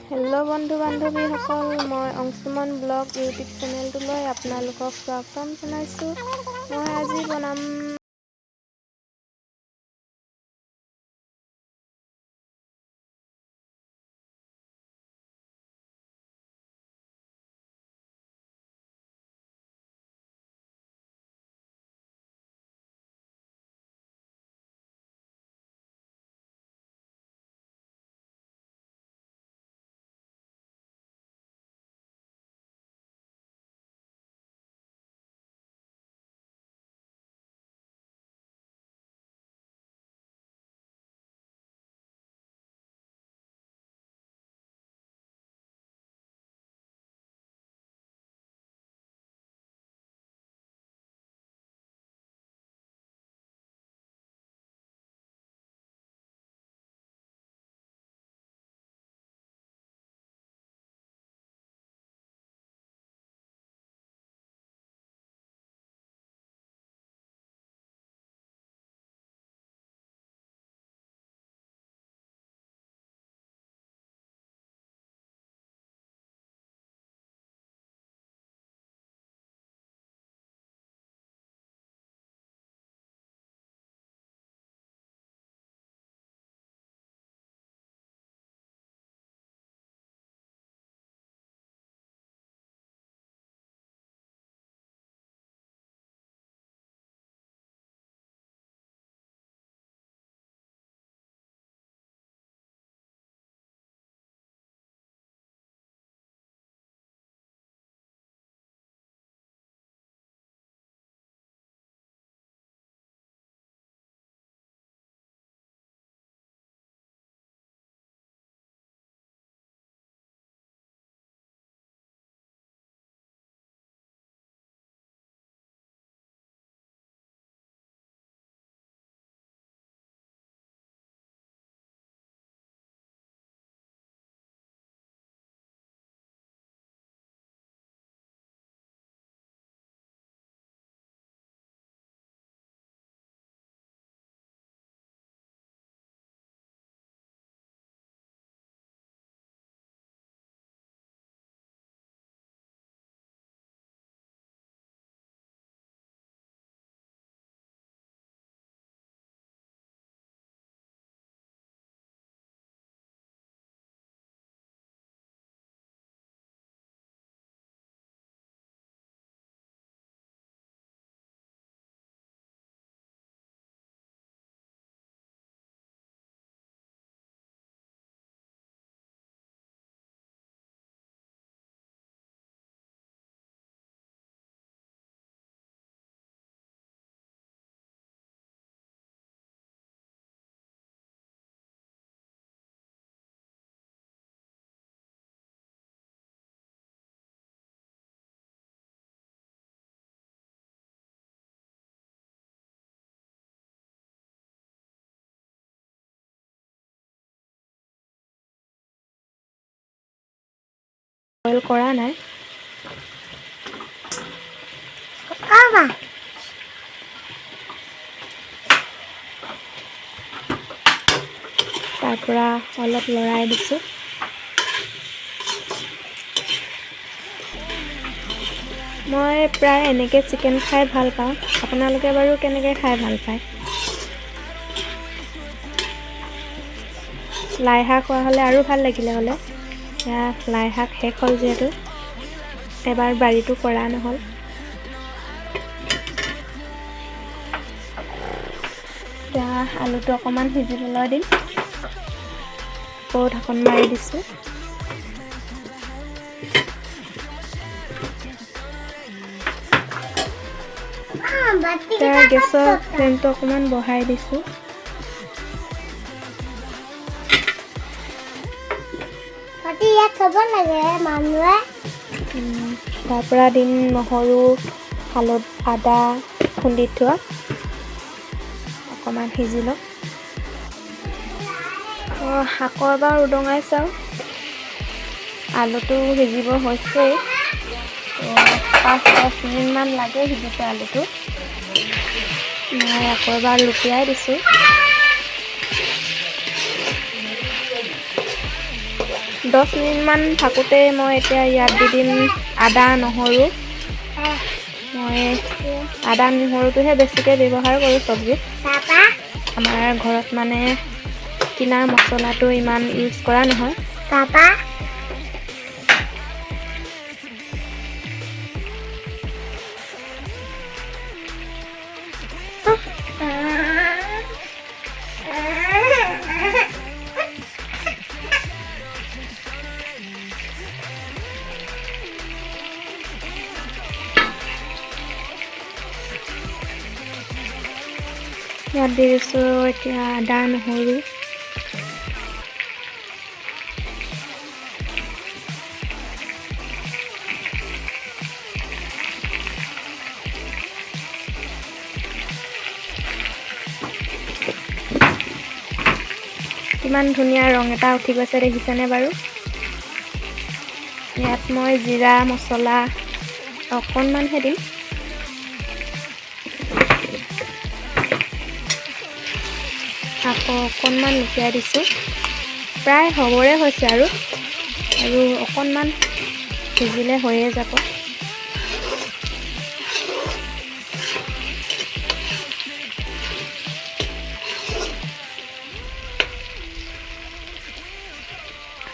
Hello' বন্ধু বান্ধৱীসকল, মই Anshuman blog YouTube চেনেলটোলৈ আপোনালোকক স্বাগতম জনাইছোঁ। মই আজি বনাম বইল কৰা নাই। তাৰ পৰা অলপ লৰাই দিছোঁ। মই প্ৰায় এনেকৈ চিকেন খাই ভাল পাওঁ। আপোনালোকে বাৰু কেনেকৈ খাই ভাল পায়? লাই শাক হোৱা হ'লে আৰু ভাল লাগিলে হ'লে। এতিয়া লাই শাক শেষ হ'ল যিহেতু এবাৰ বাৰীটো কৰা নহ'ল। এতিয়া আলুটো অকণমান সিজিবলৈ দিম। আকৌ ঢাকন মাৰি দিছোঁ। এতিয়া গেছৰ ফ্লেমটো অকণমান বঢ়াই দিছোঁ। তাৰ পৰা দিম নহৰু, আদা খুন্দি থোৱা। অকণমান সিজি লওক। আকৌ এবাৰ উদঙাই চাওঁ। আলুটো সিজিব হৈছেই। 5-10 মিনিটমান লাগে সিজিছে আলুটো। মই আকৌ এবাৰ লুটিয়াই দিছোঁ। 10 মিনিটমান থাকোঁতে মই এতিয়া ইয়াত দি দিম আদা নহৰু। মই আদা নহৰুটোহে বেছিকৈ ব্যৱহাৰ কৰোঁ চব্জিত। আমাৰ ঘৰত মানে কিনাৰ মছলাটো ইমান ইউজ কৰা নহয়। ইয়াত দি দিছোঁ এতিয়া আদা নহৰু। কিমান ধুনীয়া ৰং এটা উঠি গৈছে দেখিছেনে বাৰু? ইয়াত মই জিৰা মছলা অকণমানহে দিম। আকৌ অকণমান লুটিয়াই দিছোঁ। প্ৰায় হ'বৰে হৈছে আৰু অকণমান সিজিলে হৈয়ে যাব।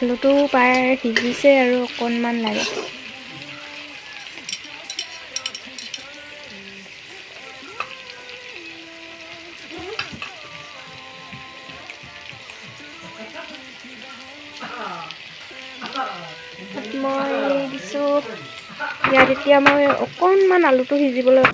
আলুটো প্ৰায় সিজিছে আৰু অকণমান লাগে। মই দিছোঁ ইয়াত এতিয়া মই অকণমান আলুটো সিজিবলৈ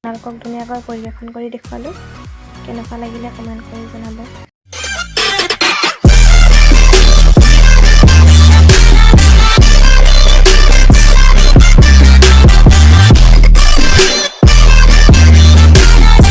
আপোনালোকক ধুনীয়াকৈ পৰিৱেশন কৰি দেখুৱালোঁ। কেনেকুৱা লাগিলে কমেণ্ট কৰি জনাব।